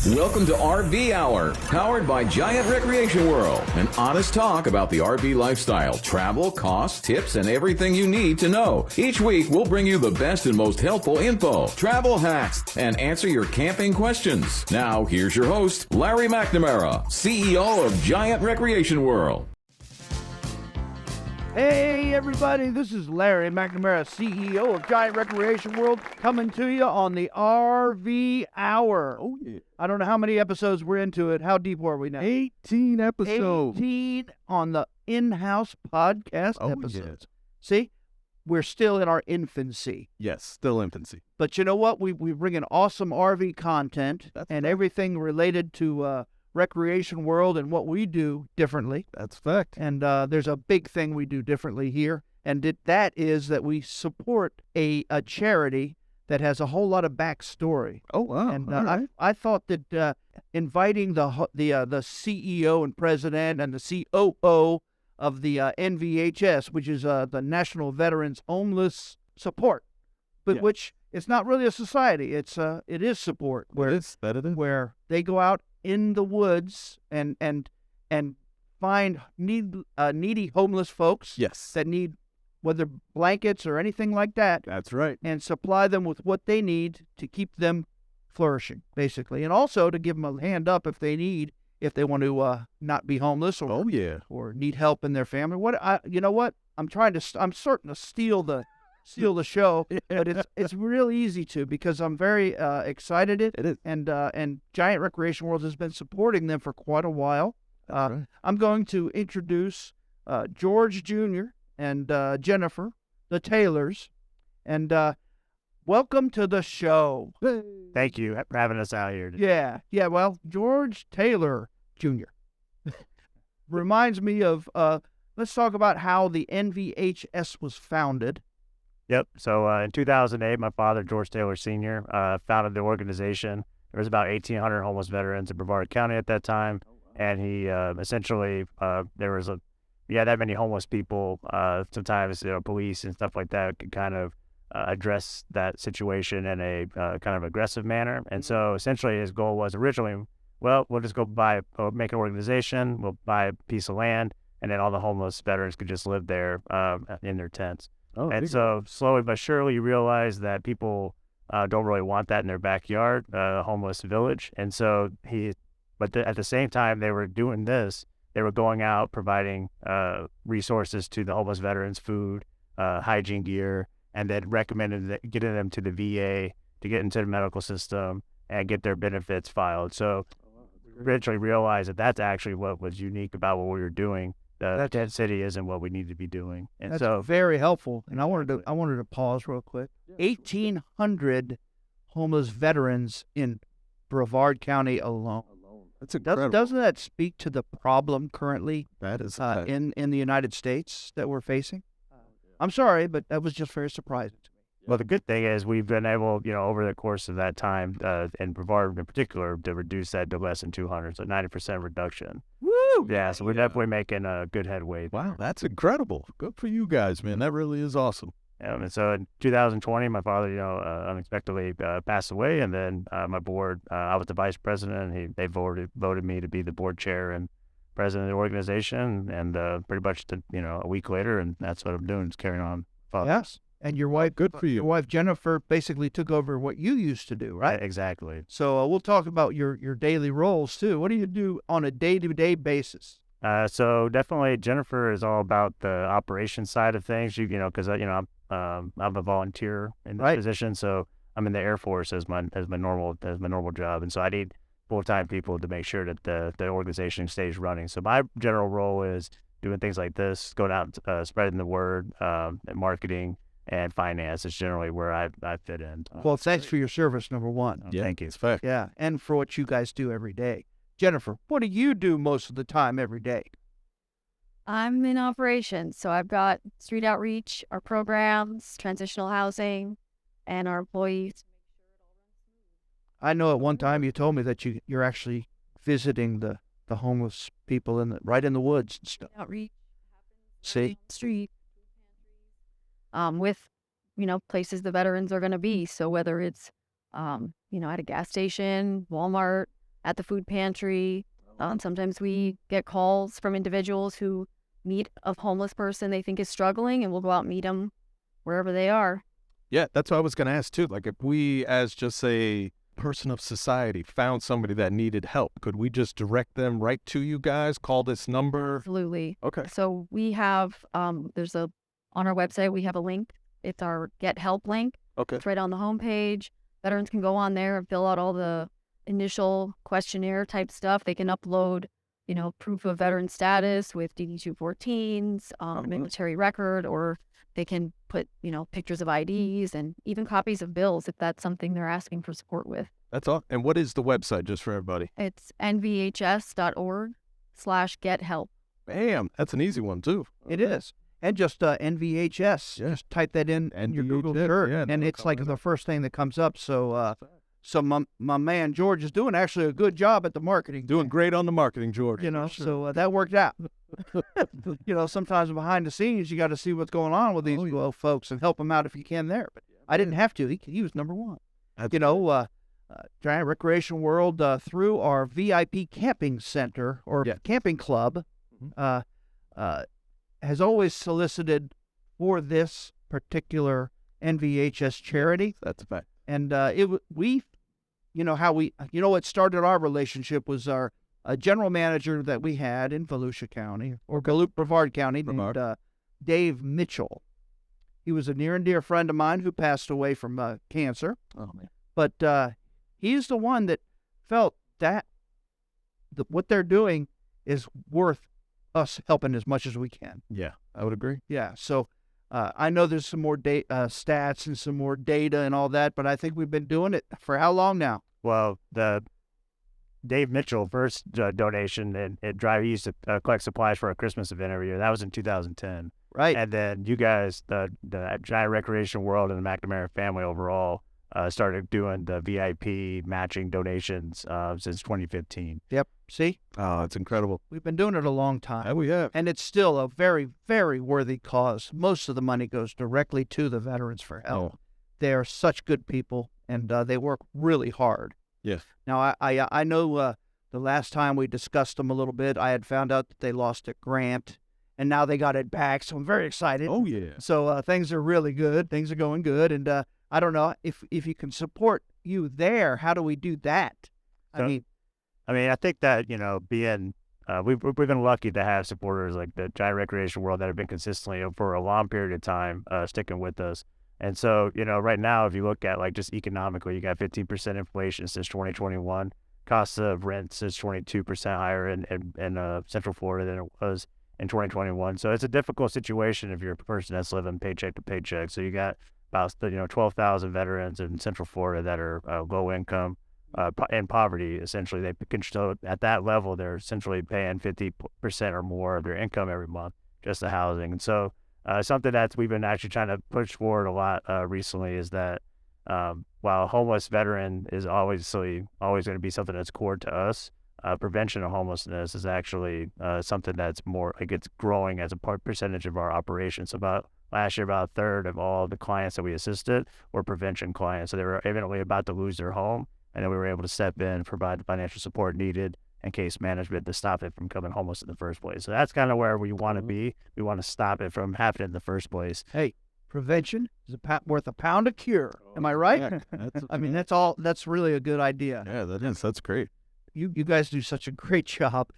Welcome to RV Hour, powered by Giant Recreation World. An honest talk about the RV lifestyle, travel, costs, tips, and everything you need to know. Each week, we'll bring you the best and most helpful info, travel hacks, and answer your camping questions. Now, here's your host, Larry McNamara, CEO of Giant Recreation World. Hey everybody, this is Larry McNamara, CEO of Giant Recreation World, coming to you on the RV Hour. Oh, yeah. I don't know how many episodes we're into it. How deep are we now? 18 episodes. 18 on the in-house podcast episodes. Yeah. See, we're still in our infancy. Yes, still infancy. But you know what? We bring in awesome RV content and everything related to Recreation World and what we do differently. That's fact. And there's a big thing we do differently here, and that is that we support a charity that has a whole lot of backstory. Oh, wow. And All right. I thought that inviting the CEO and president and the COO of the NVHS, which is the National Veterans Homeless Support, but Yeah. which it's not really a society. It is support That it is. where they go out in the woods and find needy homeless folks Yes. that need whether blankets or anything like that, That's right. and supply them with what they need to keep them flourishing, basically, and also to give them a hand up if they want to not be homeless or Oh, yeah. or need help in their family. You know what? I'm certain to steal the show, but it's real easy to, because I'm very excited. It is. And Giant Recreation World has been supporting them for quite a while. That's right. I'm going to introduce George Jr. and Jennifer, the Taylors, and welcome to the show. Thank you for having us out here today. Yeah. Well, George Taylor Jr. reminds me of. Let's talk about how the NVHS was founded. Yep. So in 2008, my father, George Taylor Sr., founded the organization. There was about 1,800 homeless veterans in Brevard County at that time. And he essentially, you had that many homeless people, sometimes police and stuff like that could kind of address that situation in a kind of aggressive manner. And so essentially his goal was originally, well, we'll just go make an organization, we'll buy a piece of land, and then all the homeless veterans could just live there in their tents. Oh, And so slowly but surely you realize that people don't really want that in their backyard, a homeless village. And so at the same time they were doing this, they were going out providing resources to the homeless veterans, food, hygiene gear, and then getting them to the VA to get into the medical system and get their benefits filed. So eventually realized that that's actually what was unique about what we were doing. The tent city isn't what we need to be doing. And That's so very helpful. And I wanted to pause real quick. 1,800 homeless veterans in Brevard County alone. That's incredible. Doesn't that speak to the problem currently That is in the United States that we're facing? I'm sorry, but that was just very surprising to me. well, the good thing is we've been able, over the course of that time, in Brevard in particular, to reduce that to less than 200, so 90% reduction. Woo! Yeah, so we're definitely making a good headway. Wow, that's incredible. Good for you guys, man. That really is awesome. And so in 2020, my father, unexpectedly passed away, and then my board, I was the vice president, and they voted me to be the board chair and president of the organization, and pretty much, a week later, and that's what I'm doing, is carrying on. Yes. And your wife, Good for you. Your wife Jennifer, basically took over what you used to do, right? Exactly. So we'll talk about your daily roles too. What do you do on a day-to-day basis? So definitely Jennifer is all about the operations side of things, because I'm a volunteer in this position, so I'm in the Air Force as my normal job, and so I need full-time people to make sure that the organization stays running. So my general role is doing things like this, going out, spreading the word, and marketing and finance is generally where I fit in. Well, thanks for your service, number one. Yeah, Thank you. it's fact. Yeah, and for what you guys do every day. Jennifer, what do you do most of the time every day? I'm in operations, so I've got street outreach, our programs, transitional housing, and our employees. I know at one time you told me that you're actually visiting the homeless people right in the woods and stuff. Outreach See? on the street, with places the veterans are going to be. So whether it's at a gas station, Walmart, at the food pantry. Sometimes we get calls from individuals who meet a homeless person they think is struggling, and we'll go out and meet them wherever they are. Yeah, that's what I was going to ask too. Like if we, as just a person of society, found somebody that needed help, could we just direct them right to you guys? Call this number? Absolutely. Okay. So we have, on our website, we have a link. It's our Get Help link. Okay. It's right on the homepage. Veterans can go on there and fill out all the initial questionnaire type stuff. They can upload, proof of veteran status with DD-214s, military record, or they can put, pictures of IDs and even copies of bills if that's something they're asking for support with. That's all. And what is the website, just for everybody? It's nvhs.org/gethelp. Bam, that's an easy one too. It is. And just NVHS. Yeah. Just type that in your Google NVHS, search, yeah, and that'll it's come like right the up. first thing that comes up. So my man George is doing actually a good job at the marketing. Doing great on the marketing, George. So that worked out. Sometimes behind the scenes, you got to see what's going on with these folks and help them out if you can there. But I didn't have to. He was number one. Giant Recreation World, through our VIP camping center or camping club, has always solicited for this particular NVHS charity. That's a fact. And what started our relationship was our general manager that we had in Volusia County, or Brevard County, named Dave Mitchell. He was a near and dear friend of mine who passed away from cancer. Oh, man. But he's the one that felt that what they're doing is worth us helping as much as we can. Yeah, I would agree. Yeah, so I know there's some more stats and some more data and all that, but I think we've been doing it for how long now? Well, the Dave Mitchell first donation he used to collect supplies for a Christmas event every year. That was in 2010. Right. And then you guys, the Giant Recreation World and the McNamara family overall, started doing the VIP matching donations since 2015. Yep. See? Oh, it's incredible. We've been doing it a long time. Yeah, we have. And it's still a very, very worthy cause. Most of the money goes directly to the Veterans for Help. Oh. They are such good people, and they work really hard. Yes. Now, I know the last time we discussed them a little bit, I had found out that they lost a grant, and now they got it back, so I'm very excited. Oh, yeah. So things are really good. Things are going good, and I don't know if you can support you there. How do we do that? I think that, being we've been lucky to have supporters like the Giant Recreation World that have been consistently for a long period of time sticking with us. And so, right now, if you look at like just economically, you got 15% inflation since 2021. Cost of rent is 22% higher in Central Florida than it was in 2021. So it's a difficult situation if you're a person that's living paycheck to paycheck. So you got about 12,000 veterans in Central Florida that are low income and poverty. Essentially, they can still at that level they're essentially paying 50% or more of their income every month just the housing. And so something that we've been actually trying to push forward a lot recently is that while a homeless veteran is always going to be something that's core to us, prevention of homelessness is actually something that's more like it's growing as a percentage of our operations. Last year, about a third of all the clients that we assisted were prevention clients. So they were evidently about to lose their home, and then we were able to step in, provide the financial support needed and case management to stop it from becoming homeless in the first place. So that's kind of where we want to be. We want to stop it from happening in the first place. Hey, prevention is worth a pound of cure. Am I right? Yeah, that's really a good idea. Yeah, that is. That's great. You guys do such a great job.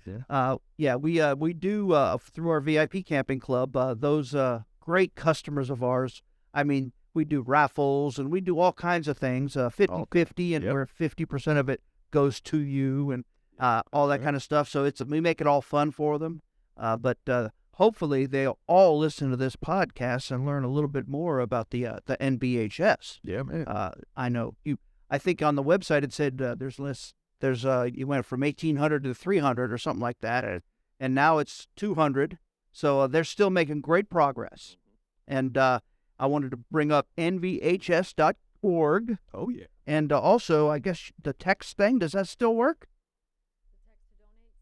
Yeah. We do through our VIP camping club. Those great customers of ours. I mean, we do raffles and we do all kinds of things. 50-50, and where 50% of it goes to you, and all that kind of stuff. So we make it all fun for them. But hopefully they'll all listen to this podcast and learn a little bit more about the NVHS. Yeah, man. I know I think on the website it said you went from 1,800 to 300 or something like that, and now it's 200. So they're still making great progress. And I wanted to bring up nvhs.org. Oh, yeah. And also, I guess the text thing, does that still work?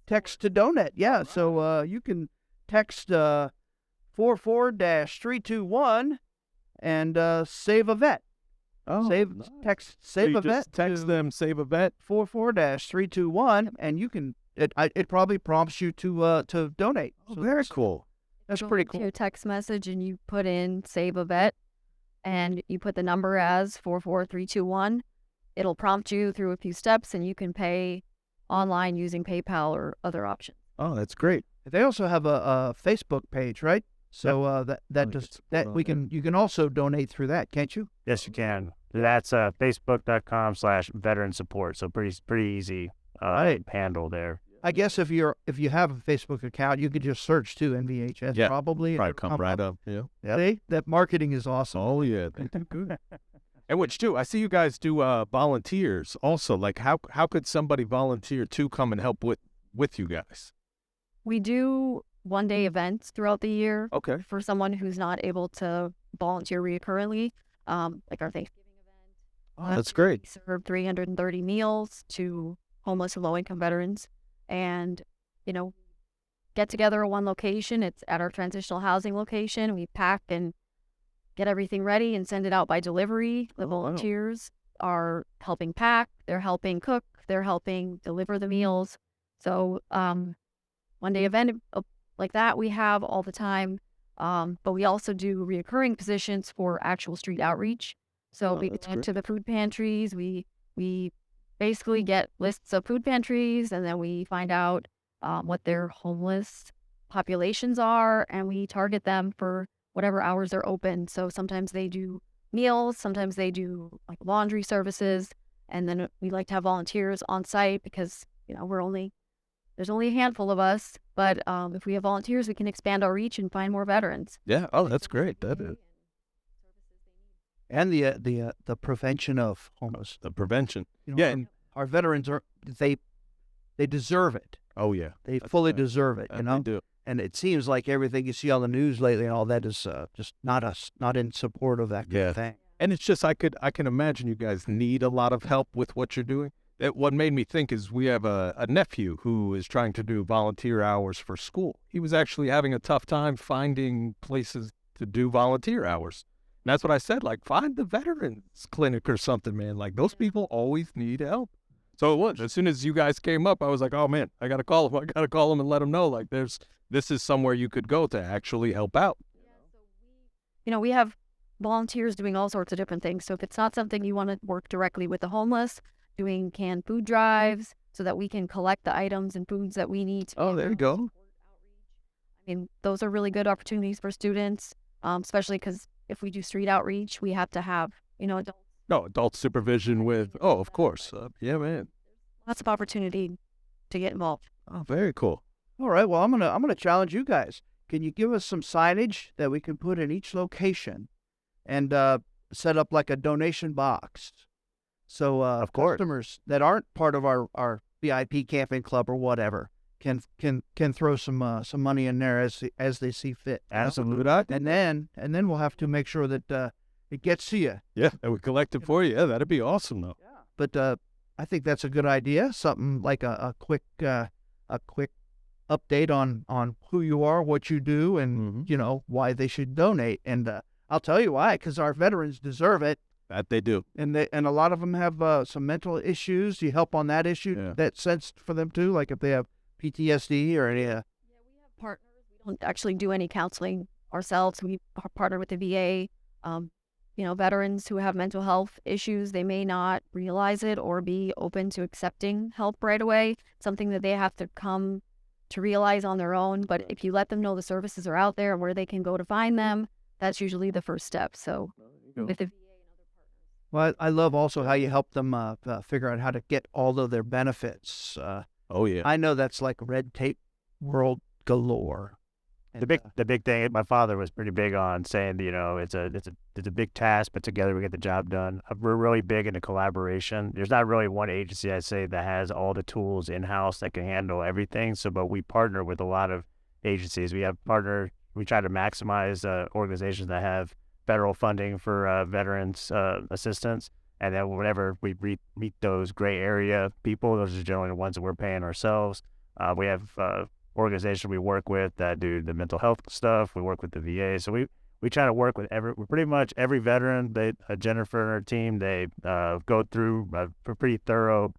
Text to donate, yeah. Right. So you can text 44-321 and save a vet. Oh, Save nice. text So save you a vet just text to them, save a vet. 44-321, and you can. It probably prompts you to donate. Oh, So very that's- cool. That's Go pretty into cool. your text message and you put in save a vet and you put the number as 44321. It'll prompt you through a few steps and you can pay online using PayPal or other options. Oh, that's great. They also have a Facebook page, right? So you that can does support that on we there. can you can also donate through that, can't you? Yes, you can. That's facebook.com/veteran support. So pretty easy Right. handle there. I guess if you have a Facebook account, you could just search too NVHS Yeah, probably. and Probably it'll come right up. Yeah. See, that marketing is awesome. Oh yeah, they do good. And which too, I see you guys do volunteers also. Like how could somebody volunteer to come and help with you guys? We do one-day events throughout the year Okay. for someone who's not able to volunteer recurrently, like our Thanksgiving event. Oh, that's great. We serve 330 meals to homeless and low-income veterans, and get together at one location. It's at our transitional housing location. We pack and get everything ready and send it out by delivery. The Oh, wow. volunteers are helping pack, they're helping cook, they're helping deliver the meals. So one day event like that we have all the time. But we also do reoccurring positions for actual street outreach. So Oh, we that's go great. to the food pantries. We basically get lists of food pantries, and then we find out what their homeless populations are, and we target them for whatever hours they're open. So sometimes they do meals, sometimes they do like laundry services, and then we like to have volunteers on site because there's only a handful of us. But if we have volunteers, we can expand our reach and find more veterans. Yeah. Oh, that's great. That is And the prevention of homeless. the prevention. You know, Yeah. our, And, our veterans they deserve it. oh yeah. They That's fully right. deserve it. That You they know. do. And it seems like everything you see on the news lately and all that is just not in support of that kind Yeah. of thing. And it's just I can imagine you guys need a lot of help with what you're doing. What made me think is we have a nephew who is trying to do volunteer hours for school. He was actually having a tough time finding places to do volunteer hours. And that's what I said, like find the veterans clinic or something, man. Like those people always need help. So it was. As soon as you guys came up, I was like, oh man, I gotta call him. I gotta call him and let him know like this is somewhere you could go to actually help out. We have volunteers doing all sorts of different things. So if it's not something you want to work directly with the homeless, doing canned food drives so that we can collect the items and foods that we need. Oh, there you go. I mean, those are really good opportunities for students, especially because if we do street outreach, we have to have, adults. No, adult supervision with, oh, of course. Yeah, man. Lots of opportunity to get involved. Oh, very cool. All right. Well, I'm gonna challenge you guys. Can you give us some signage that we can put in each location, and set up like a donation box, so Of course. customers that aren't part of our VIP camping club or whatever can throw some money in there as they see fit. you know? Absolutely. And then we'll have to make sure that it gets to you. Yeah, and we collect it for you. Yeah, that'd be awesome, though. But I think that's a good idea. Something like a quick update on who you are, what you do, and why they should donate. And I'll tell you why, because our veterans deserve it. That they do. And a lot of them have some mental issues. You help on that issue, Yeah. that sense for them too, like if they have PTSD or any. We have partners. We don't actually do any counseling ourselves. We partner with the VA. Veterans who have mental health issues, they may not realize it or be open to accepting help right away. Something that they have to come to realize on their own. But if you let them know the services are out there and where they can go to find them, that's usually the first step. So with the VA and other partners. Well, I love also how you help them figure out how to get all of their benefits. Oh, yeah. I know that's like red tape world galore. The big thing, my father was pretty big on saying, it's a big task, but together we get the job done. We're really big into collaboration. There's not really one agency, I'd say, that has all the tools in-house that can handle everything. But we partner with a lot of agencies. We try to maximize organizations that have federal funding for veterans assistance. And then whenever we meet those gray area people, those are generally the ones that we're paying ourselves. We have organizations we work with that do the mental health stuff. We work with the VA. So we try to work with pretty much every veteran. Jennifer and her team, they go through a pretty thorough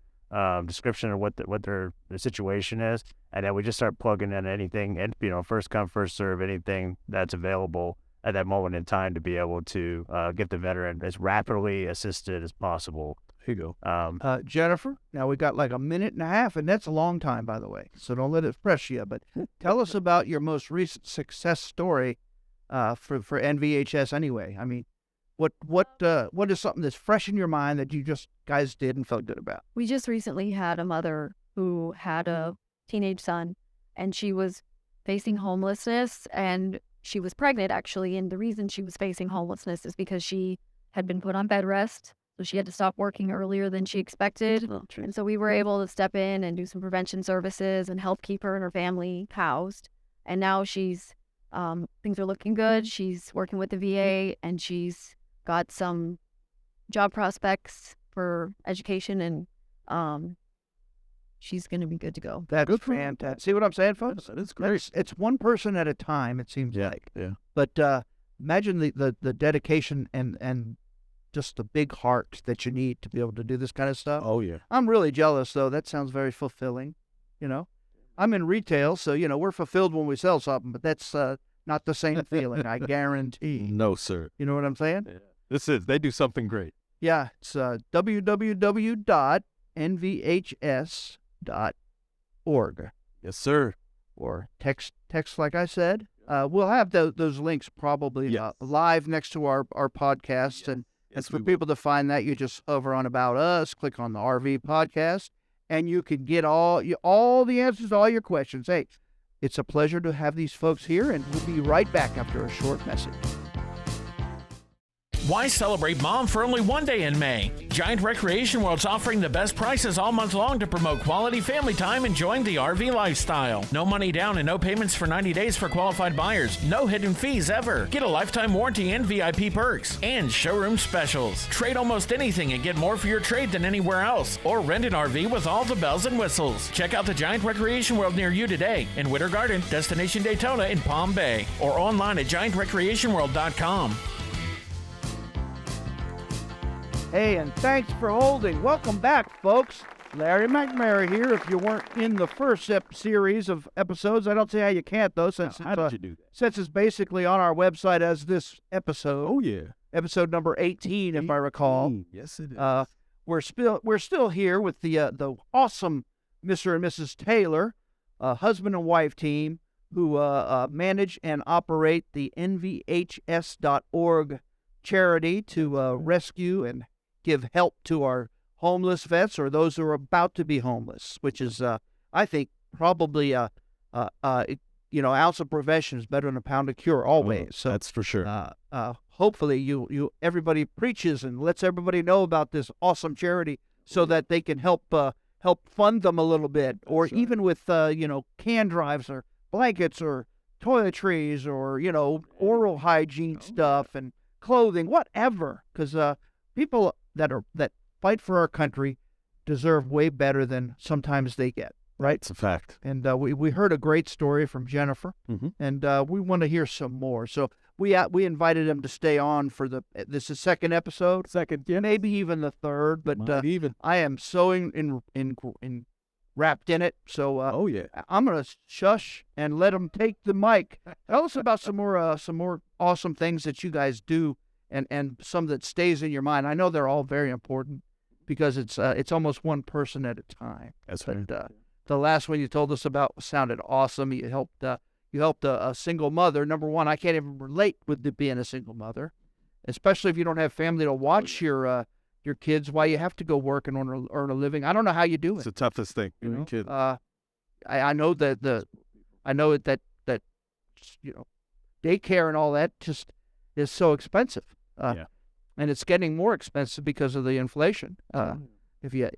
description of what their situation is, and then we just start plugging in anything, and first come first serve, anything that's available at that moment in time to be able to get the veteran as rapidly assisted as possible. Here you go. Jennifer, now we got like a minute and a half, and that's a long time, by the way, so don't let it press you. But tell us about your most recent success story for NVHS. Anyway, I mean, what is something that's fresh in your mind that you just guys did and felt good about? We just recently had a mother who had a teenage son, and she was facing homelessness, and she was pregnant, actually. And the reason she was facing homelessness is because she had been put on bed rest. So she had to stop working earlier than she expected. And so we were able to step in and do some prevention services and help keep her and her family housed. And now she's, things are looking good. She's working with the VA, and she's got some job prospects for education, and she's going to be good to go. That's fantastic. See what I'm saying, folks? That is great. It's one person at a time, it seems like. Yeah. But imagine the dedication and just the big heart that you need to be able to do this kind of stuff. Oh, yeah. I'm really jealous, though. That sounds very fulfilling, I'm in retail, so, we're fulfilled when we sell something, but that's not the same feeling, I guarantee. No, sir. You know what I'm saying? Yeah. They do something great. Yeah, it's www.nvhs.org. Yes, sir. Or text like I said. We'll have those links probably live next to our podcast. And for people to find that, you just hover on About Us, click on the RV podcast, and you can get all the answers to all your questions. Hey, it's a pleasure to have these folks here, and we'll be right back after a short message. Why celebrate Mom for only one day in May? Giant Recreation World's offering the best prices all month long to promote quality family time enjoying the RV lifestyle. No money down and no payments for 90 days for qualified buyers. No hidden fees ever. Get a lifetime warranty and VIP perks. And showroom specials. Trade almost anything and get more for your trade than anywhere else. Or rent an RV with all the bells and whistles. Check out the Giant Recreation World near you today in Winter Garden, Destination Daytona in Palm Bay. Or online at giantrecreationworld.com. Hey, and thanks for holding. Welcome back, folks. Larry McNamara here. If you weren't in the first series of episodes, I don't see how you can't, though, since How did you do that? Since it's basically on our website as this episode. Oh, yeah. Episode number 18, if I recall. Yes, it is. We're still here with the awesome Mr. and Mrs. Taylor, husband and wife team, who manage and operate the NVHS.org charity to rescue and give help to our homeless vets or those who are about to be homeless, which is, I think, probably ounce of prevention is better than a pound of cure always. So that's for sure. Hopefully, you everybody preaches and lets everybody know about this awesome charity so that they can help fund them a little bit, or even with can drives or blankets or toiletries or oral hygiene stuff and clothing, whatever, because people that fight for our country deserve way better than sometimes they get, right? It's a fact. And we heard a great story from Jennifer, and we want to hear some more. So we invited him to stay on for this is second episode, maybe even the third, but I am so wrapped in it. So I'm gonna shush and let him take the mic. Tell us about some more awesome things that you guys do, and some that stays in your mind. I know they're all very important because it's almost one person at a time. That's right. The last one you told us about sounded awesome. You helped a single mother. Number one, I can't even relate with being a single mother, especially if you don't have family to watch your kids while you have to go work and earn a living. I don't know how you do it. It's the toughest thing. Kid. I know that daycare and all that just is so expensive. And it's getting more expensive because of the inflation. If you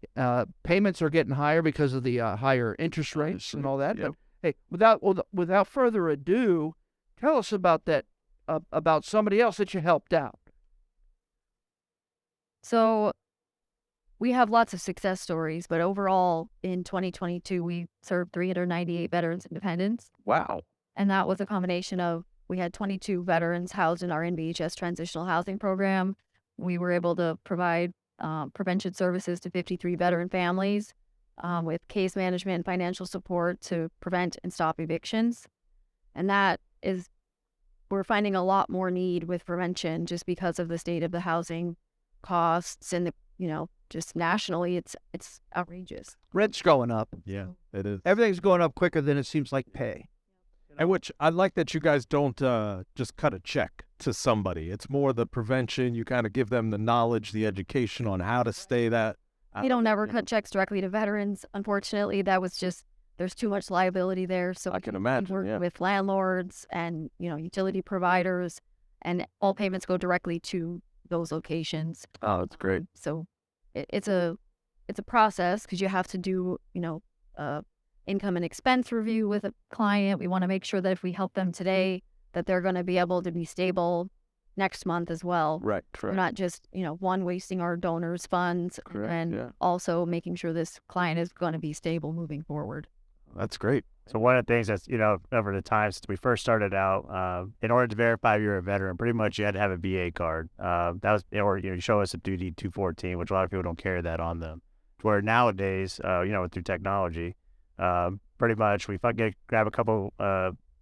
payments are getting higher because of the higher interest rates and all that. Yep. But hey, without further ado, tell us about that about somebody else that you helped out. So we have lots of success stories, but overall in 2022, we served 398 veterans and dependents. Wow. And that was a combination of we had 22 veterans housed in our NVHS transitional housing program. We were able to provide prevention services to 53 veteran families with case management and financial support to prevent and stop evictions. And we're finding a lot more need with prevention just because of the state of the housing costs and just nationally, it's outrageous. Rent's going up. Yeah, it is. Everything's going up quicker than it seems like pay. And which I like that you guys don't just cut a check to somebody. It's more the prevention. You kind of give them the knowledge, the education on how to stay that. We don't ever cut checks directly to veterans. Unfortunately, that was just, there's too much liability there. So I can imagine, we work with landlords and, utility providers, and all payments go directly to those locations. Oh, that's great. So it's a process because you have to do, income and expense review with a client. We want to make sure that if we help them today, that they're going to be able to be stable next month as well. Right. We're not just, wasting our donors' funds and also making sure this client is going to be stable moving forward. That's great. So one of the things that's, over the time since we first started out, in order to verify you're a veteran, pretty much you had to have a VA card. That was, or you show us a duty 214, which a lot of people don't carry that on them. Where nowadays, through technology, pretty much we grab a couple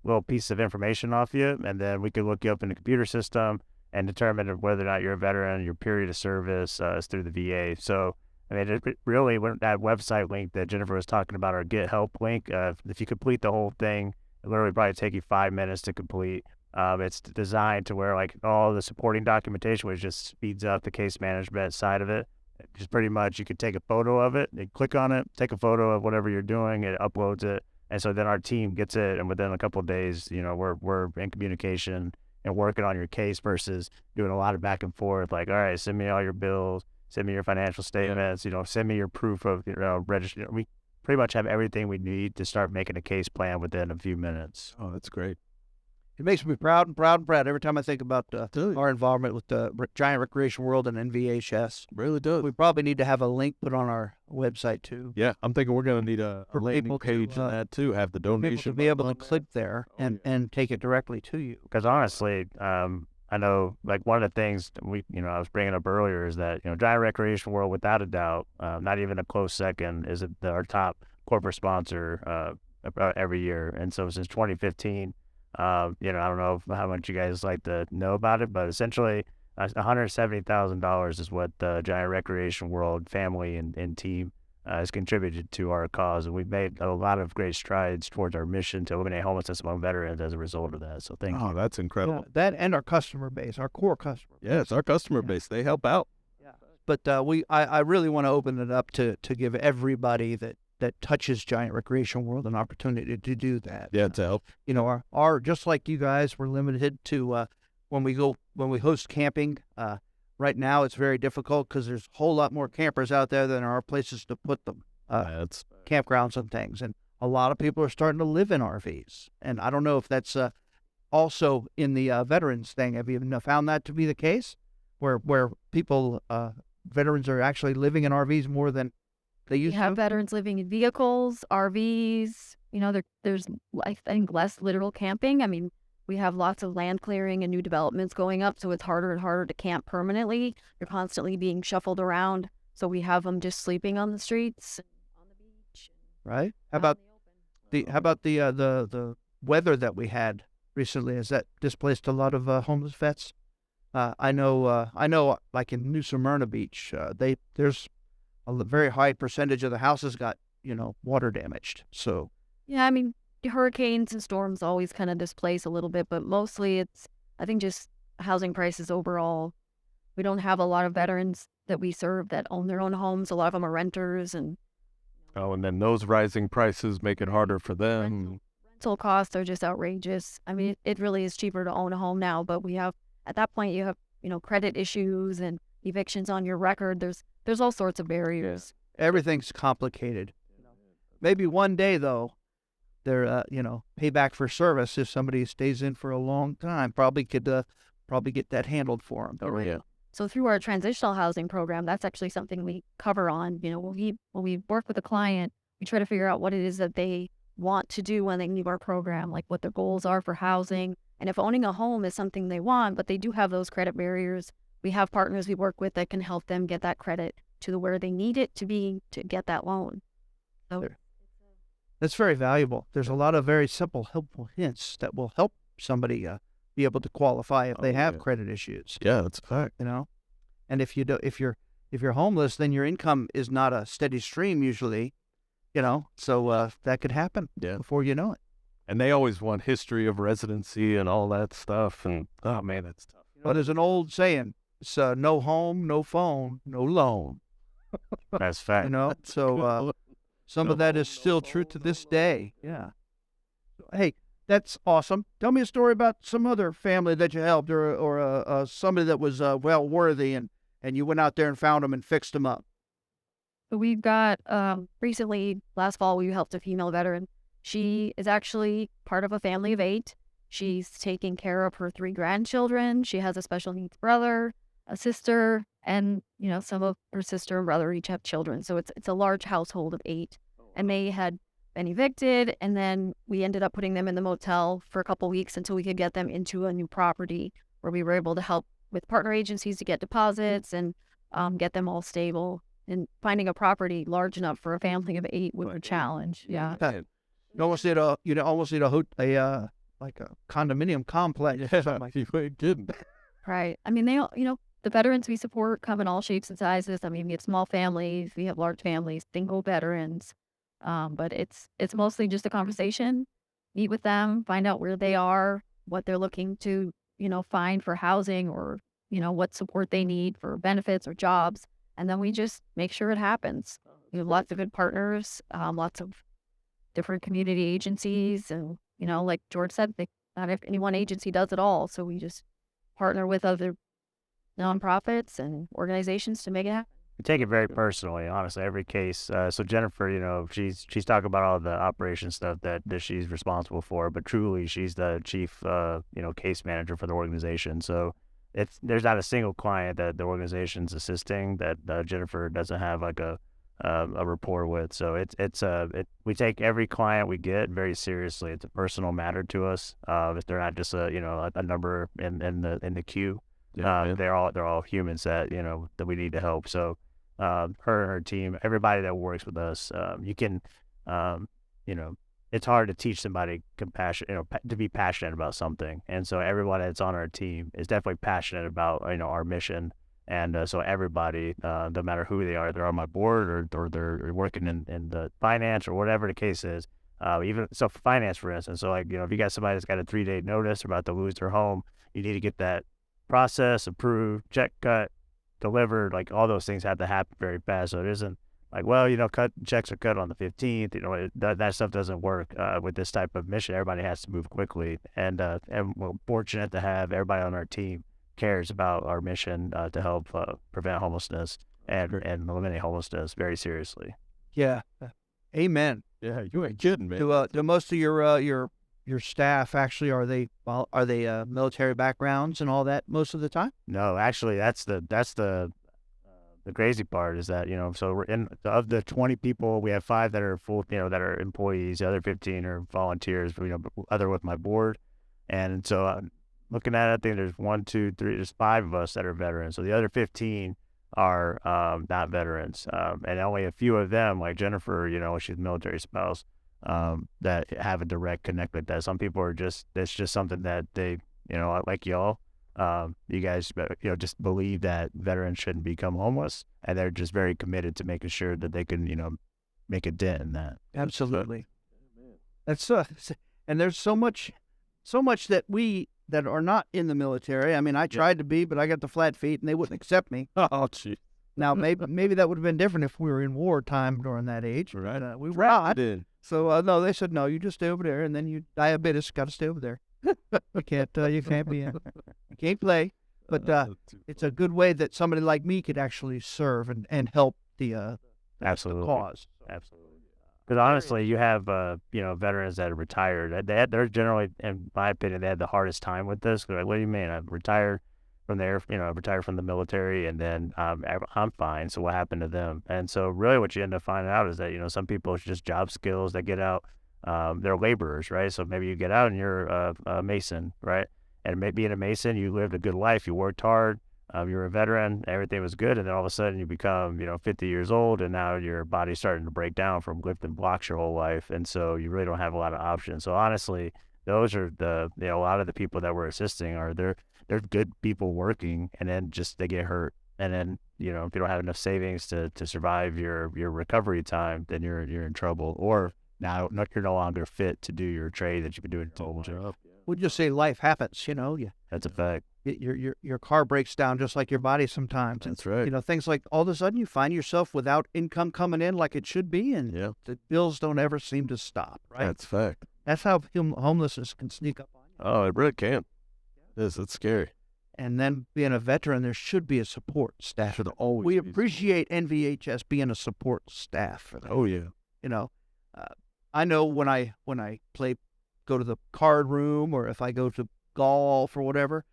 little pieces of information off you, and then we could look you up in the computer system and determine whether or not you're a veteran. Your period of service is through the VA. So I mean, it really, that website link that Jennifer was talking about, our Get Help link, if you complete the whole thing, it literally probably take you 5 minutes to complete. It's designed to where all the supporting documentation, which just speeds up the case management side of it. Just pretty much you could take a photo of it, you click on it, take a photo of whatever you're doing, it uploads it. And so then our team gets it, and within a couple of days, we're in communication and working on your case versus doing a lot of back and forth. All right, send me all your bills. Send me your financial statements, send me your proof of, register. We pretty much have everything we need to start making a case plan within a few minutes. Oh, that's great. It makes me proud every time I think about our involvement with the Giant Recreation World and NVHS. Really does. We probably need to have a link put on our website too. Yeah, I'm thinking we're going to need a landing page on that too. Have the donation to be able to click there and take it directly to you. Because honestly, I know, one of the things I was bringing up earlier is that, Giant Recreation World, without a doubt, not even a close second, is our top corporate sponsor every year. And so since 2015, I don't know how much you guys like to know about it, but essentially $170,000 is what the Giant Recreation World family and team has contributed to our cause, and we've made a lot of great strides towards our mission to eliminate homelessness among veterans as a result of that. So thank you. Oh, that's incredible. Yeah, that and our customer base, our core customer base. Yeah, it's our customer base. They help out. Yeah. But I really want to open it up to give everybody that touches Giant Recreation World an opportunity to do that. Yeah, to help. Our just like you guys, we're limited to when we host camping. Right now, it's very difficult because there's a whole lot more campers out there than there are places to put them, campgrounds and things. And a lot of people are starting to live in RVs. And I don't know if that's also in the veterans thing. Have you found that to be the case, where people, veterans are actually living in RVs more than they used to? We have veterans living in vehicles, RVs. There's, I think, less literal camping. I mean, we have lots of land clearing and new developments going up, so it's harder and harder to camp permanently. You're constantly being shuffled around, so we have them just sleeping on the streets, on the beach. Right? How about the weather that we had recently? Has that displaced a lot of homeless vets? I know, like in New Smyrna Beach, there's a very high percentage of the houses got water damaged. So yeah, I mean, hurricanes and storms always kind of displace a little bit, but mostly it's, I think, just housing prices overall. We don't have a lot of veterans that we serve that own their own homes. A lot of them are renters, and and then those rising prices make it harder for them. Rental costs are just outrageous. I mean, it really is cheaper to own a home now, but at that point you have credit issues and evictions on your record. There's all sorts of barriers. Everything's complicated. Maybe one day though, they're payback for service, if somebody stays in for a long time, probably get that handled for them. Oh yeah. So through our transitional housing program, that's actually something we cover on. When we work with a client, we try to figure out what it is that they want to do when they leave our program, like what their goals are for housing, And if owning a home is something they want, but they do have those credit barriers, we have partners we work with that can help them get that credit to where they need it to be to get that loan. So That's very valuable. There's a lot of very simple, helpful hints that will help somebody be able to qualify if they have credit issues. Yeah, that's a fact. You know, and if you're homeless, then your income is not a steady stream usually. You know, so that could happen before you know it. And they always want history of residency and all that stuff. And oh man, that's tough. But there's an old saying: it's no home, no phone, no loan. That's fact. You know, so some of that is still true to this day. Yeah. Hey, that's awesome. Tell me a story about some other family that you helped, or somebody that was well worthy, and you went out there and found them and fixed them up. So we've got recently, last fall, we helped a female veteran. She is actually part of a family of 8. She's taking care of her 3 grandchildren. She has a special needs brother, a sister, and some of her sister and brother each have children. So it's a large household of 8. And they had been evicted, and then we ended up putting them in the motel for a couple weeks until we could get them into a new property where we were able to help with partner agencies to get deposits and get them all stable. And finding a property large enough for a family of 8 was a challenge. Yeah. You almost need a like a condominium complex. Yeah, you ain't kidding. Right. I mean, the veterans we support come in all shapes and sizes. I mean, we have small families, we have large families, single veterans. But it's mostly just a conversation. Meet with them, find out where they are, what they're looking to, find for housing, or, what support they need for benefits or jobs. And then we just make sure it happens. We have lots of good partners, lots of different community agencies. And, like George said, not if any one agency does it all. So we just partner with other nonprofits and organizations to make it happen. We take it very personally, honestly, every case. So Jennifer, she's talking about all the operation stuff that she's responsible for, but truly she's the chief, case manager for the organization. So there's not a single client that the organization's assisting that Jennifer doesn't have like a rapport with. So we take every client we get very seriously. It's a personal matter to us. If they're not just a number in the queue, they're all humans that that we need to help. So her and her team, everybody that works with us, it's hard to teach somebody compassion, to be passionate about something. And so everyone that's on our team is definitely passionate about, our mission. And so everybody, no matter who they are, they're on my board or they're working in the finance or whatever the case is. Even so, finance, for instance. So if you got somebody that's got a 3-day notice about to lose their home, you need to get that process approved, check cut, delivered. Like all those things have to happen very fast. So it isn't like, checks are cut on the 15th. That stuff doesn't work with this type of mission. Everybody has to move quickly, and we're fortunate to have everybody on our team cares about our mission to help prevent homelessness and eliminate homelessness very seriously. Yeah, amen. Yeah, you ain't kidding, man. Do most of your staff actually are they military backgrounds and all that most of the time? No, actually, that's the crazy part is that so we're of the 20 people, we have 5 that are full, that are employees. The other 15 are volunteers, other with my board. And so looking at it, I think there's 1, 2, 3, there's 5 of us that are veterans. So the other 15 are not veterans, and only a few of them, like Jennifer, she's a military spouse, that have a direct connect with that. Some people are it's just something that they, like y'all. You guys, just believe that veterans shouldn't become homeless, and they're just very committed to making sure that they can, make a dent in that. Absolutely. That's and there's so much that we that are not in the military. I mean, I tried to be, but I got the flat feet, and they wouldn't accept me. Oh, gee. Now, maybe that would have been different if we were in wartime during that age. Right. We were not. So no, they said no. You just stay over there, and then you diabetes got to stay over there. You can't be in. You can't play. But it's a good way that somebody like me could actually serve and help the Absolutely. cause. Absolutely. Because honestly, you have veterans that are retired. They're generally, in my opinion, they had the hardest time with this. They're like, what do you mean? I'm retired from there, retired from the military, and then I'm fine. So what happened to them? And so really, what you end up finding out is that some people, it's just job skills. They get out, they're laborers, right? So maybe you get out and you're a mason, right? And maybe being a mason, you lived a good life, you worked hard, you're a veteran, everything was good, and then all of a sudden you become, 50 years old, and now your body's starting to break down from lifting blocks your whole life, and so you really don't have a lot of options. So honestly, those are a lot of the people that we're assisting they're good people working, and then just they get hurt, and then if you don't have enough savings to survive your recovery time, then you're in trouble, or now you're no longer fit to do your trade that you've been doing your whole job. We'll just say life happens, That's a fact. Your car breaks down just like your body sometimes. That's right. Things like all of a sudden you find yourself without income coming in like it should be, and the bills don't ever seem to stop, right? That's fact. That's how homelessness can sneak up on you. Oh, it really can. It's scary. And then being a veteran, there should be a support staff. Should always We be. appreciate NVHS being a support staff for that. Oh, yeah. I know when I go to the card room, or if I go to golf or whatever,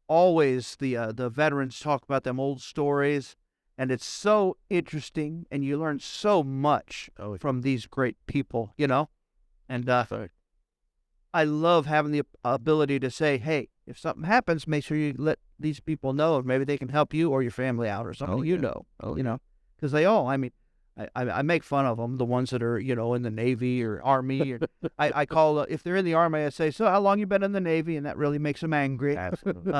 always the veterans talk about them old stories, and it's so interesting, and you learn so much from these great people, And I love having the ability to say, hey, if something happens, make sure you let these people know, and maybe they can help you or your family out or something. Because they all, I make fun of them, the ones that are, in the Navy or Army. Or I call, if they're in the Army, I say, so how long you been in the Navy? And that really makes them angry. Absolutely.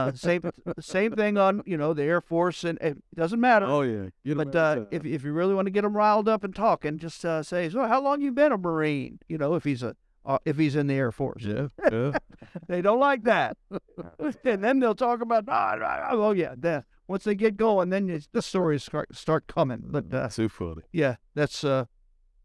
Same thing on, the Air Force, and it doesn't matter. Oh, yeah. But if you really want to get them riled up and talking, just say, so how long you been a Marine? If he's in the Air Force. Yeah. They don't like that. And then they'll talk about, once they get going, then the stories start coming. But too funny. yeah, it's a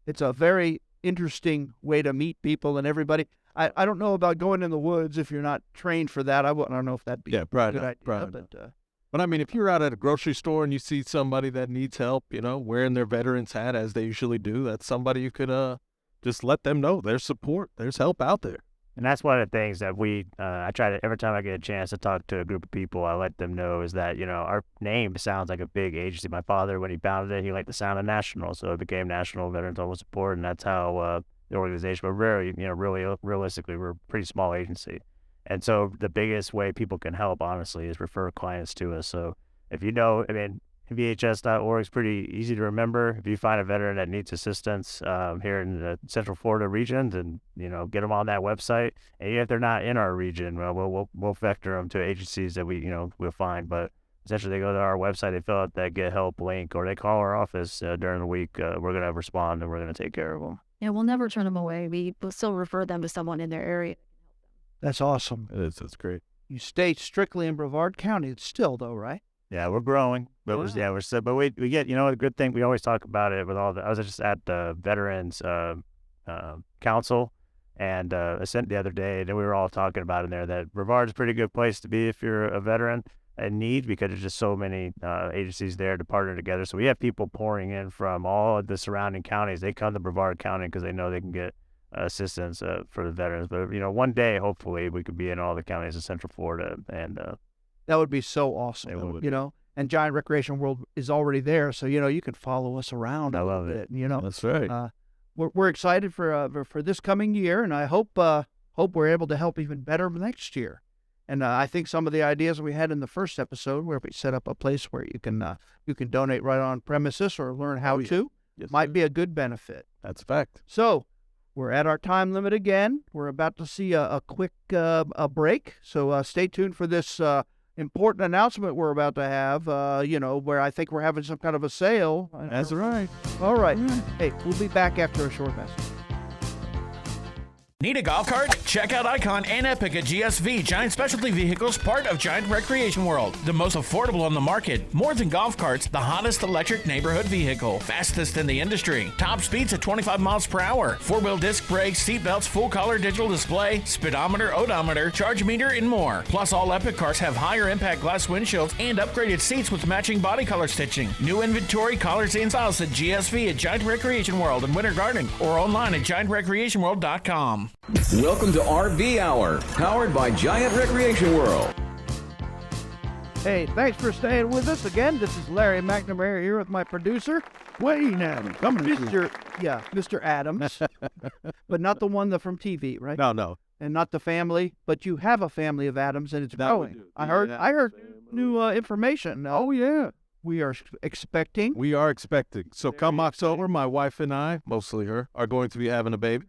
very interesting way to meet people and everybody. I don't know about going in the woods if you're not trained for that. I don't know if that'd be a good idea. But I mean, if you're out at a grocery store and you see somebody that needs help, wearing their veteran's hat as they usually do, that's somebody you could just let them know there's support, there's help out there. And that's one of the things that I try to, every time I get a chance to talk to a group of people, I let them know is that, our name sounds like a big agency. My father, when he founded it, he liked the sound of national. So it became National Veterans Homeless Support. And that's how the organization, but really, really realistically, we're a pretty small agency. And so the biggest way people can help, honestly, is refer clients to us. So if NVHS.org is pretty easy to remember. If you find a veteran that needs assistance here in the Central Florida region, then get them on that website. And even if they're not in our region, we'll vector them to agencies that we'll find. But essentially, they go to our website, they fill out that Get Help link, or they call our office during the week. We're going to respond, and we're going to take care of them. Yeah, we'll never turn them away. We will still refer them to someone in their area. That's awesome. It is. It's great. You stay strictly in Brevard County still, though, right? Yeah, we're growing, but we're still. But we get a good thing. We always talk about it with all the. I was just at the Veterans Council, and the other day, and we were all talking about in there that Brevard's a pretty good place to be if you're a veteran in need, because there's just so many agencies there to partner together. So we have people pouring in from all of the surrounding counties. They come to Brevard County because they know they can get assistance for the veterans. But one day, hopefully, we could be in all the counties of Central Florida, and that would be so awesome. And Giant Recreation World is already there, so you can follow us around. I love it. That's right. We're excited for this coming year, and I hope we're able to help even better next year. And I think some of the ideas we had in the first episode, where we set up a place where you can donate right on premises or learn how to, might be a good benefit. That's a fact. So we're at our time limit again. We're about to see a quick break, so stay tuned for this important announcement we're about to have, where I think we're having some kind of a sale. That's right. All right. Hey, we'll be back after a short message. Need a golf cart? Check out Icon and Epic at GSV, Giant Specialty Vehicles, part of Giant Recreation World. The most affordable on the market. More than golf carts, the hottest electric neighborhood vehicle. Fastest in the industry. Top speeds at 25 miles per hour. Four-wheel disc brakes, seat belts, full color digital display, speedometer, odometer, charge meter, and more. Plus, all Epic cars have higher impact glass windshields and upgraded seats with matching body color stitching. New inventory, colors, and styles at GSV at Giant Recreation World in Winter Garden or online at giantrecreationworld.com. Welcome to RV Hour, powered by Giant Recreation World. Hey, thanks for staying with us again. This is Larry McNamara here with my producer, Wayne Adams, coming to you. Mr. Adams, but not the one from TV, right? No. And not the family, but you have a family of Adams, and it's That we growing. do. I heard family. new information. Oh, yeah. We are expecting. We are expecting. So come October, my wife and I, mostly her, are going to be having a baby.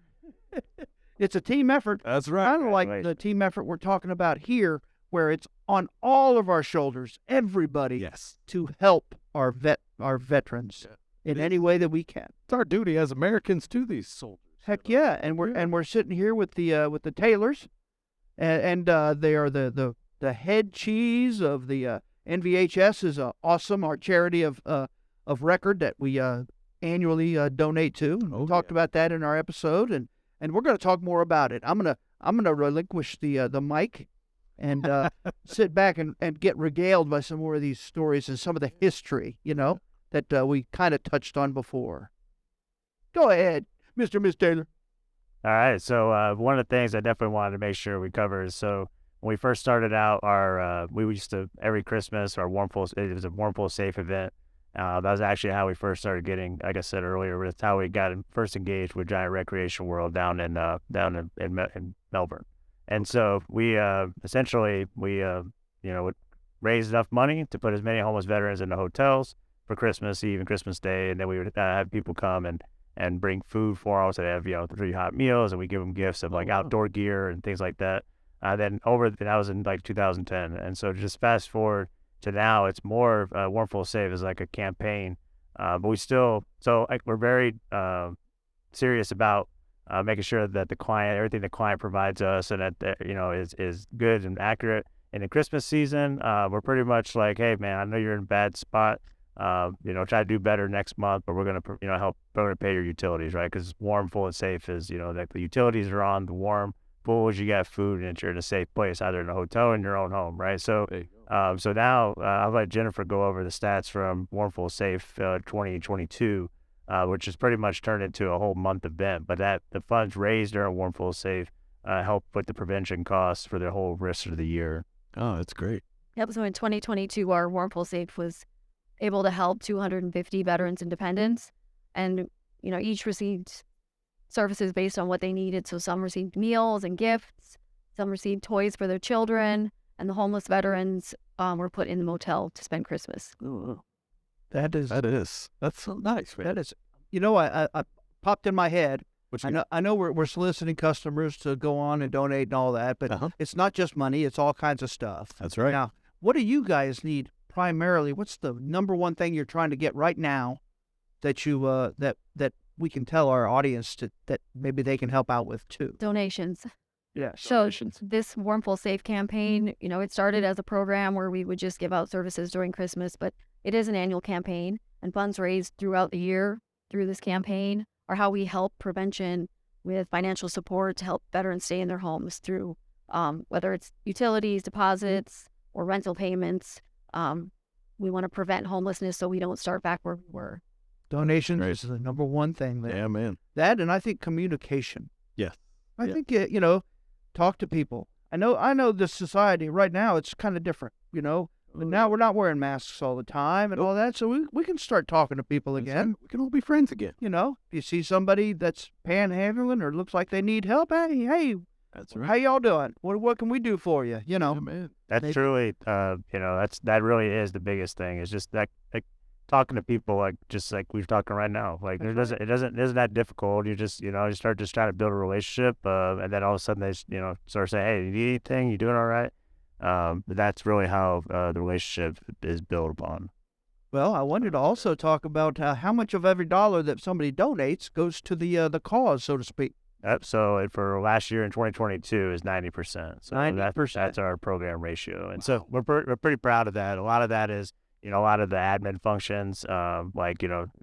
It's a team effort. That's right. Kind of like the team effort we're talking about here, where it's on all of our shoulders, everybody, Yes. to help our veterans in any way that we can. It's our duty as Americans to these soldiers. Heck yeah, and we're sitting here with the Taylors, and they are the head cheese of the NVHS is awesome, our charity of record that we annually donate to. We talked about that in our episode, and we're going to talk more about it. I'm gonna relinquish the mic and sit back and get regaled by some more of these stories and some of the history, that we kind of touched on before. Go ahead, Mr. Miss Taylor. All right. So one of the things I definitely wanted to make sure we cover is, so when we first started out, we used to, every Christmas, it was a Warmful Safe event. That was actually how we first started getting, like I said earlier, that's how we got first engaged with Giant Recreation World down in Melbourne. And so we essentially would raise enough money to put as many homeless veterans into hotels for Christmas Eve and Christmas Day, and then we would have people come and bring food for us. So they have 3 hot meals, and we give them gifts of outdoor gear and things like that. That was in 2010, and so just fast forward to now, it's more Warmful Safe is like a campaign, but we still we're very serious about making sure that everything the client provides us, and that is good and accurate. In the Christmas season, we're pretty much like, hey man, I know you're in a bad spot. Try to do better next month, but we're gonna help. We're gonna pay your utilities, right? Because warm, full, and safe is that the utilities are on. The warm, full is you got food and you're in a safe place, either in a hotel or in your own home, right? So, so now I'll let Jennifer go over the stats from Warm, Full, Safe 2022, which is pretty much turned into a whole month event. But the funds raised during Warm, Full, Safe help with the prevention costs for the whole rest of the year. Oh, that's great. Yep. So in 2022, our Warmful Safe was able to help 250 veterans and dependents, and each received services based on what they needed. So some received meals and gifts, some received toys for their children, and the homeless veterans were put in the motel to spend Christmas. Ooh. That's so nice, man. That is, I popped in my head. I know we're soliciting customers to go on and donate and all that, but it's not just money; it's all kinds of stuff. That's right. Now, what do you guys need primarily? What's the number one thing you're trying to get right now that you that we can tell our audience that maybe they can help out with too? Donations. Yeah. So this Warmful Safe campaign, it started as a program where we would just give out services during Christmas, but it is an annual campaign, and funds raised throughout the year through this campaign are how we help prevention with financial support to help veterans stay in their homes through whether it's utilities, deposits, or rental payments. We want to prevent homelessness so we don't start back where we were. Donations is the number one thing there. Yeah, man. That, and I think communication. Yes. I think, talk to people. I know the society right now, it's kind of different, but now we're not wearing masks all the time and all that, so we can start talking to people again. We can all be friends again. If you see somebody that's panhandling or looks like they need help, hey, that's right. How y'all doing? What can we do for you? Yeah, man. That's truly, that really is the biggest thing. Is just that, talking to people, just like we're talking right now. It isn't that difficult. You just, you start just trying to build a relationship, and then all of a sudden they, start saying, hey, you need anything? You doing all right? That's really how the relationship is built upon. Well, I wanted to also talk about how much of every dollar that somebody donates goes to the cause, so to speak. Yep. So for last year in 2022 is 90%. So 90%. That's our program ratio, and so we're pretty proud of that. A lot of that is a lot of the admin functions,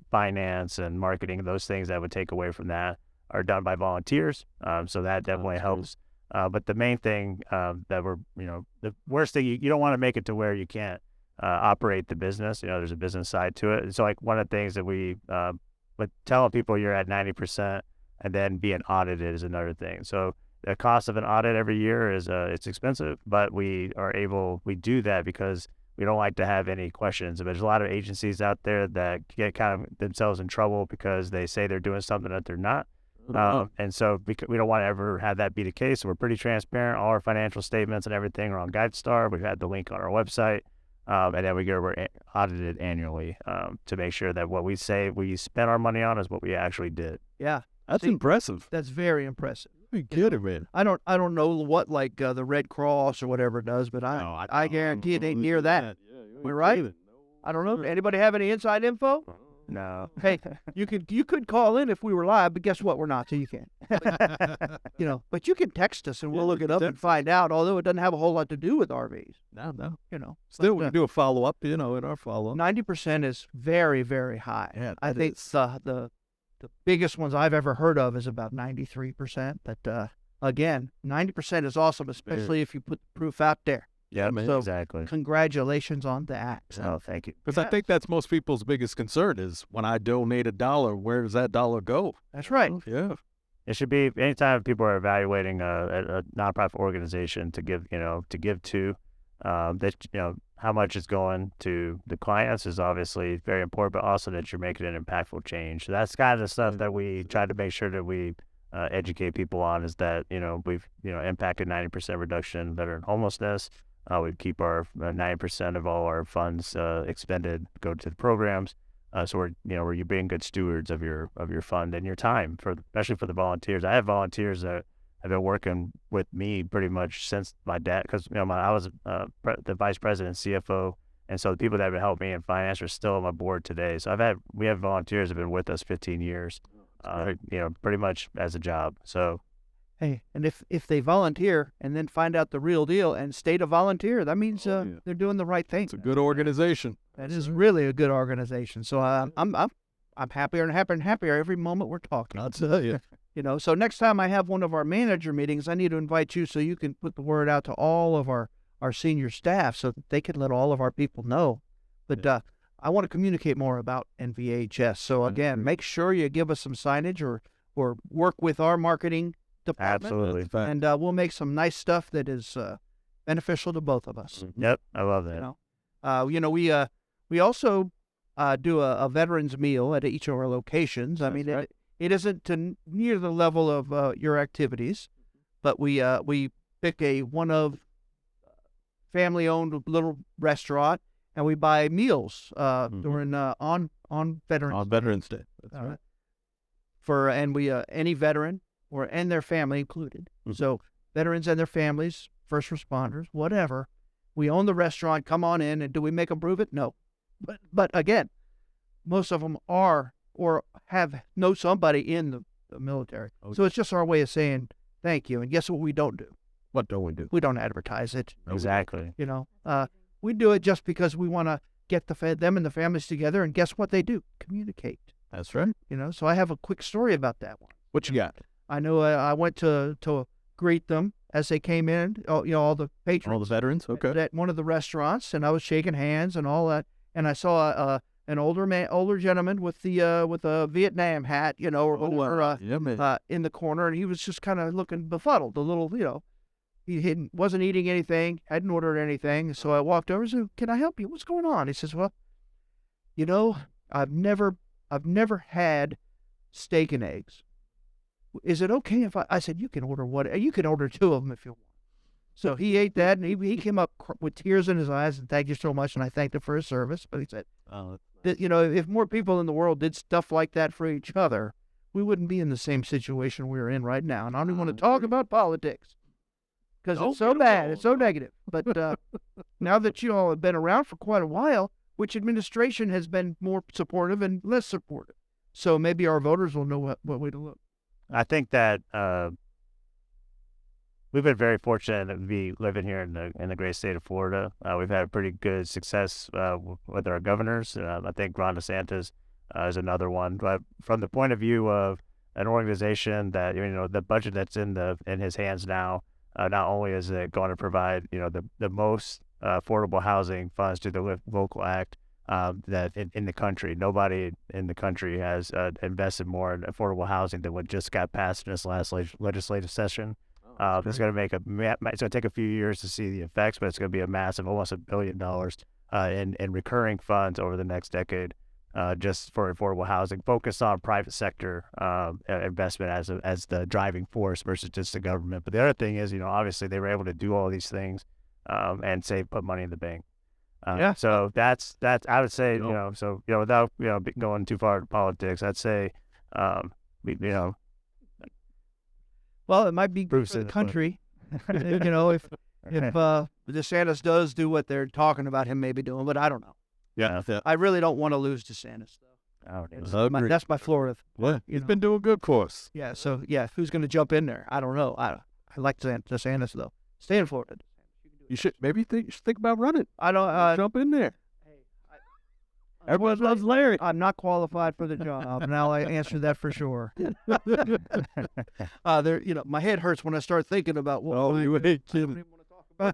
finance and marketing, those things that would take away from that are done by volunteers. So that definitely helps. But the main thing that we're, the worst thing, you don't want to make it to where you can't operate the business. There's a business side to it. And so one of the things that we, but telling people you're at 90% and then being audited is another thing. So the cost of an audit every year is, it's expensive, but we do that because we don't like to have any questions. But there's a lot of agencies out there that get kind of themselves in trouble because they say they're doing something that they're not. And so we don't want to ever have that be the case. So we're pretty transparent. All our financial statements and everything are on GuideStar. We've had the link on our website. And then we're audited annually to make sure that what we say we spent our money on is what we actually did. Yeah. That's impressive. That's very impressive. You kidding, man? I don't know what like the Red Cross or whatever does, but I guarantee it ain't near that. We're right. I don't know. Anybody have any inside info? No. Hey, you could call in if we were live, but guess what? We're not, so you can't. But you can text us and we'll look it up and find out. Although it doesn't have a whole lot to do with RVs. No. Still, we can do a follow up. In our follow up. 90% is very, very high. Yeah, I think the biggest ones I've ever heard of is about 93%. But again, 90% is awesome, especially if you put the proof out there. Yeah, So, exactly. Congratulations on that. Oh, thank you. Because I think that's most people's biggest concern is when I donate $1, where does that dollar go? That's right. Yeah. It should be anytime people are evaluating a nonprofit organization to give to, that how much is going to the clients is obviously very important, but also that you're making an impactful change. So that's kind of the stuff that we try to make sure that we educate people on, is that we've impacted 90% reduction in veteran homelessness. We keep our 90% of all our funds expended go to the programs. So you're being good stewards of your fund and your time, especially for the volunteers. I have volunteers that have been working with me pretty much since my dad, because I was the vice president, CFO, and so the people that have helped me in finance are still on my board today. So we have volunteers that have been with us 15 years, pretty much as a job. So. Hey, and if they volunteer and then find out the real deal and stay to volunteer, that means they're doing the right thing. It's a good organization. That is really a good organization. So I'm happier and happier and happier every moment we're talking. I'll tell you. So next time I have one of our manager meetings, I need to invite you so you can put the word out to all of our senior staff so that they can let all of our people know. But I want to communicate more about NVHS. So again, make sure you give us some signage or work with our marketing department. Absolutely. And we'll make some nice stuff that is beneficial to both of us. Yep, I love that. We also do a veterans meal at each of our locations. I mean, right. It isn't to near the level of your activities, but we pick one of family-owned little restaurant, and we buy meals during on Veterans Day. That's right. And we any veteran and their family included. Mm-hmm. So veterans and their families, first responders, whatever. We own the restaurant. Come on in, and do we make them prove it? No. But again, most of them are or know somebody in the military. Okay. So it's just our way of saying thank you. And guess what we don't do? What don't we do? We don't advertise it. Exactly. We do it just because we want to get them and the families together. And guess what they do? Communicate. That's right. So I have a quick story about that one. What you got? I know I went to greet them as they came in, all the patrons. All the veterans, okay. At one of the restaurants, and I was shaking hands and all that. And I saw an older gentleman with a Vietnam hat, in the corner, and he was just kind of looking befuddled, a little, he wasn't eating anything, hadn't ordered anything. So I walked over and said, "Can I help you? What's going on?" He says, "Well, I've never had steak and eggs. Is it okay if I said, "You can order you can order 2 of them if you want." So he ate that, and he came up with tears in his eyes and thanked you so much, and I thanked him for his service. But he said, if more people in the world did stuff like that for each other, we wouldn't be in the same situation we're in right now. And I don't even want to talk about politics because it's so bad, it's so negative. But now that you all have been around for quite a while, which administration has been more supportive and less supportive? So maybe our voters will know what way to look. I think that we've been very fortunate to be living here in the great state of Florida. We've had pretty good success with our governors. I think Ron DeSantis is another one. But from the point of view of an organization that the budget that's in his hands now, not only is it going to provide the most affordable housing funds through the Live Local Act that in the country, nobody in the country has invested more in affordable housing than what just got passed in this last legislative session. It's going to take a few years to see the effects, but it's going to be a massive, almost $1 billion in recurring funds over the next decade, just for affordable housing. Focus on private sector investment as the driving force versus just the government. But the other thing is, obviously they were able to do all these things and put money in the bank. So that's I would say, without going too far into politics, I'd say, Well, it might be good for the country, if DeSantis does do what they're talking about him maybe doing, but I don't know. Yeah. I really don't want to lose DeSantis, though. That's my Florida. Well, he's been doing good for us. Yeah. So who's going to jump in there? I don't know. I like DeSantis though. Stay in Florida. You should think about running. I don't jump in there. Everyone loves Larry. I'm not qualified for the job, and I'll answer that for sure. My head hurts when I start thinking about what. Oh, you ain't kidding.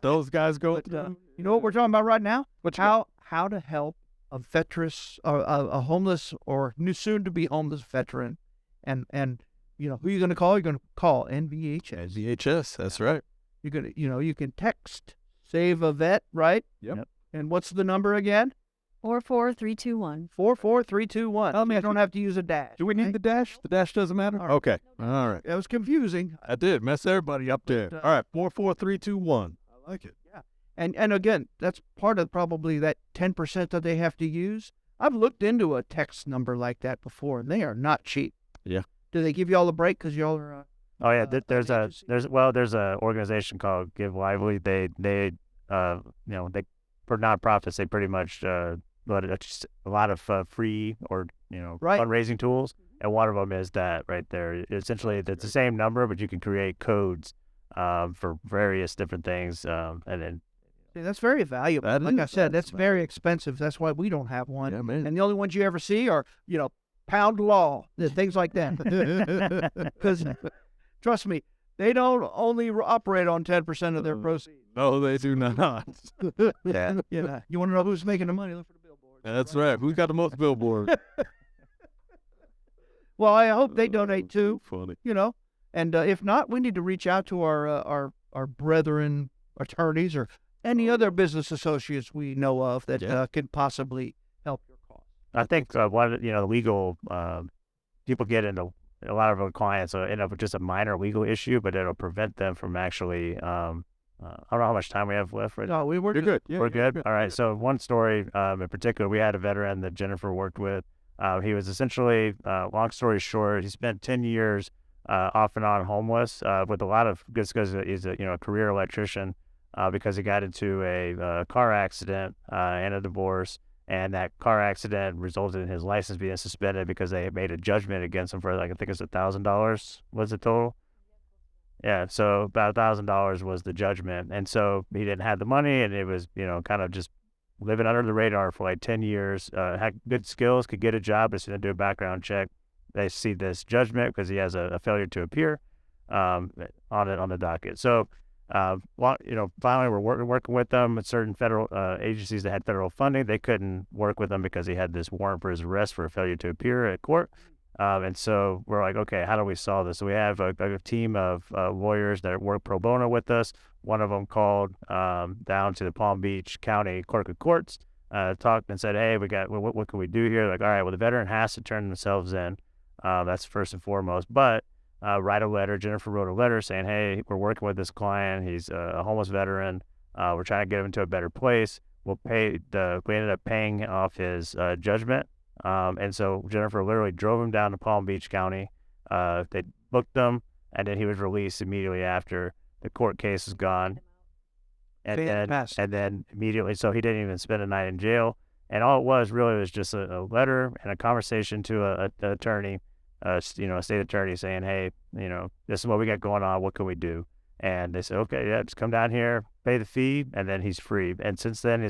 Those guys go. You know what we're talking about right now? How to help a a homeless or soon to be homeless veteran, and who you going to call? You're going to call NVHS. NVHS. That's right. You're gonna you can text Save a Vet, right? Yep. And what's the number again? 44321. 44321. Tell me I don't have to use a dash. Do we need the dash? The dash doesn't matter? All right. Okay. All right. That was confusing. I did. Mess everybody up there. But, all right. 44321. I like it. Yeah. And again, that's part of probably that 10% that they have to use. I've looked into a text number like that before, and they are not cheap. Yeah. Do they give you all a break because y'all are? Oh yeah, there's a organization called Give Lively. They for nonprofits, they pretty much just a lot of free or Right. fundraising tools, and one of them is that right there. Essentially, it's the same number, but you can create codes for various different things, and then. See, that's very valuable. Like I said, that's very expensive. That's why we don't have one. Yeah, man. And the only ones you ever see are pound law, things like that. Because trust me, they don't only operate on 10% of their proceeds. No, they do not. Yeah. You want to know who's making the money? Look for the billboards. That's right. Who's got the most billboards? Well, I hope they donate too. Funny. And if not, we need to reach out to our brethren attorneys or any other business associates we know of that could possibly help your cause. I think legal people get into a lot of our clients end up with just a minor legal issue, but it'll prevent them from actually. I don't know how much time we have left. Right? No, we're good. Yeah, we're good. All right. So one story in particular, we had a veteran that Jennifer worked with. He was essentially, long story short, he spent 10 years off and on homeless with a lot of good because he's a career electrician because he got into a car accident and a divorce. And that car accident resulted in his license being suspended because they made a judgment against him for I think it's $1,000 was the total. Yeah, so about $1,000 was the judgment, and so he didn't have the money, and it was kind of just living under the radar for like 10 years. Had good skills, could get a job, but didn't do a background check. They see this judgment because he has a failure to appear on the docket. So. Finally, we're working with them at certain federal agencies that had federal funding. They couldn't work with him because he had this warrant for his arrest for a failure to appear at court. And so we're like, okay, how do we solve this? So we have a team of lawyers that work pro bono with us. One of them called down to the Palm Beach County Clerk of Courts, talked and said, hey, what can we do here? Like, all right, well, the veteran has to turn themselves in. That's first and foremost. But write a letter. Jennifer wrote a letter saying, hey, we're working with this client. He's a homeless veteran. We're trying to get him into a better place. We ended up paying off his judgment. And so Jennifer literally drove him down to Palm Beach County. They booked him, and then he was released immediately after the court case is gone. And then immediately, so he didn't even spend a night in jail. And all it was really was just a letter and a conversation to an attorney, a state attorney saying, hey, this is what we got going on. What can we do? And they said, okay, yeah, just come down here, pay the fee, and then he's free. And since then,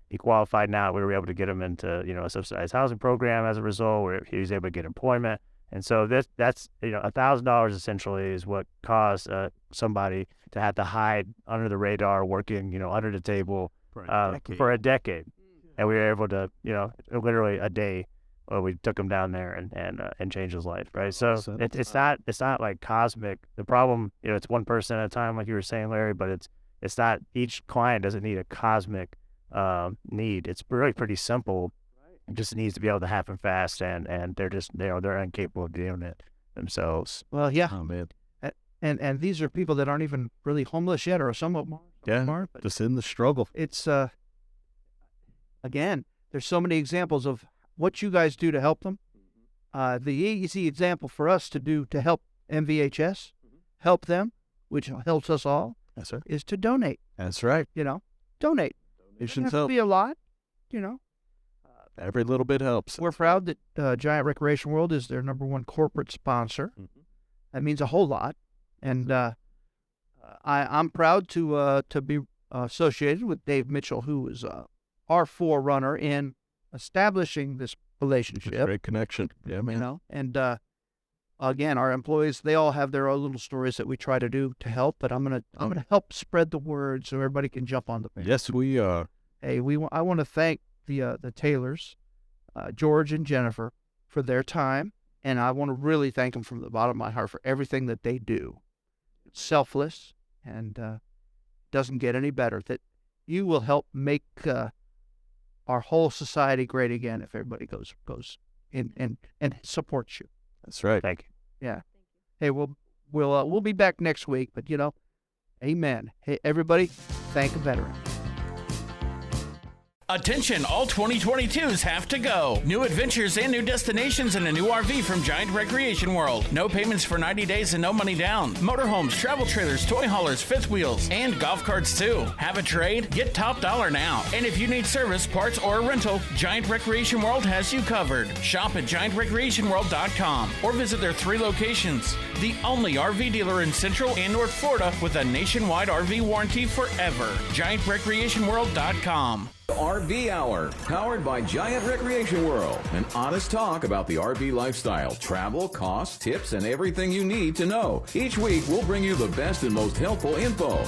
he qualified now. We were able to get him into, a subsidized housing program as a result, where he was able to get employment. And so that's $1,000 essentially is what caused somebody to have to hide under the radar, working, under the table for a decade. And we were able to, literally a day, we took him down there and changed his life, right? So it's not like cosmic. The problem, it's one person at a time, like you were saying, Larry. But it's not, each client doesn't need a cosmic need. It's really pretty simple. It just needs to be able to happen fast, and they're just they're incapable of doing it themselves. Well, yeah. Oh man. And these are people that aren't even really homeless yet, or some of them are. But Just in the struggle. it's again, there's so many examples of what you guys do to help them. The easy example for us to do to help NVHS, help them, which helps us all, Yes, sir. is to donate. That's right. Donate. It Donations doesn't have to help. be a lot. You know, Every little bit helps. we're proud that Giant Recreation World is their #1 corporate sponsor. Mhm. That means a whole lot, and I'm proud to be associated with Dave Mitchell, who is our forerunner in establishing this relationship. Great connection. Yeah, man. And again, our employees, they all have their own little stories that we try to do to help, but I'm gonna help spread the word so everybody can jump on the band. Yes, we are. Hey, I want to thank the Taylors, George and Jennifer, for their time, and I want to really thank them from the bottom of my heart for everything that they do. It's selfless, and doesn't get any better. That you will help make our whole society great again if everybody goes in and supports you. That's right. Thank you. Yeah. Hey, we'll be back next week, but amen. Hey, everybody, thank a veteran. Attention, all 2022s have to go. New adventures and new destinations in a new RV from Giant Recreation World. No payments for 90 days and no money down. Motorhomes, travel trailers, toy haulers, fifth wheels, and golf carts too. Have a trade? Get top dollar now. And if you need service, parts, or a rental, Giant Recreation World has you covered. Shop at giantrecreationworld.com or visit their 3 locations. The only RV dealer in Central and North Florida with a nationwide RV warranty forever. giantrecreationworld.com. RV Hour, powered by Giant Recreation World. An honest talk about the RV lifestyle, travel, costs, tips, and everything you need to know. Each week, we'll bring you the best and most helpful info.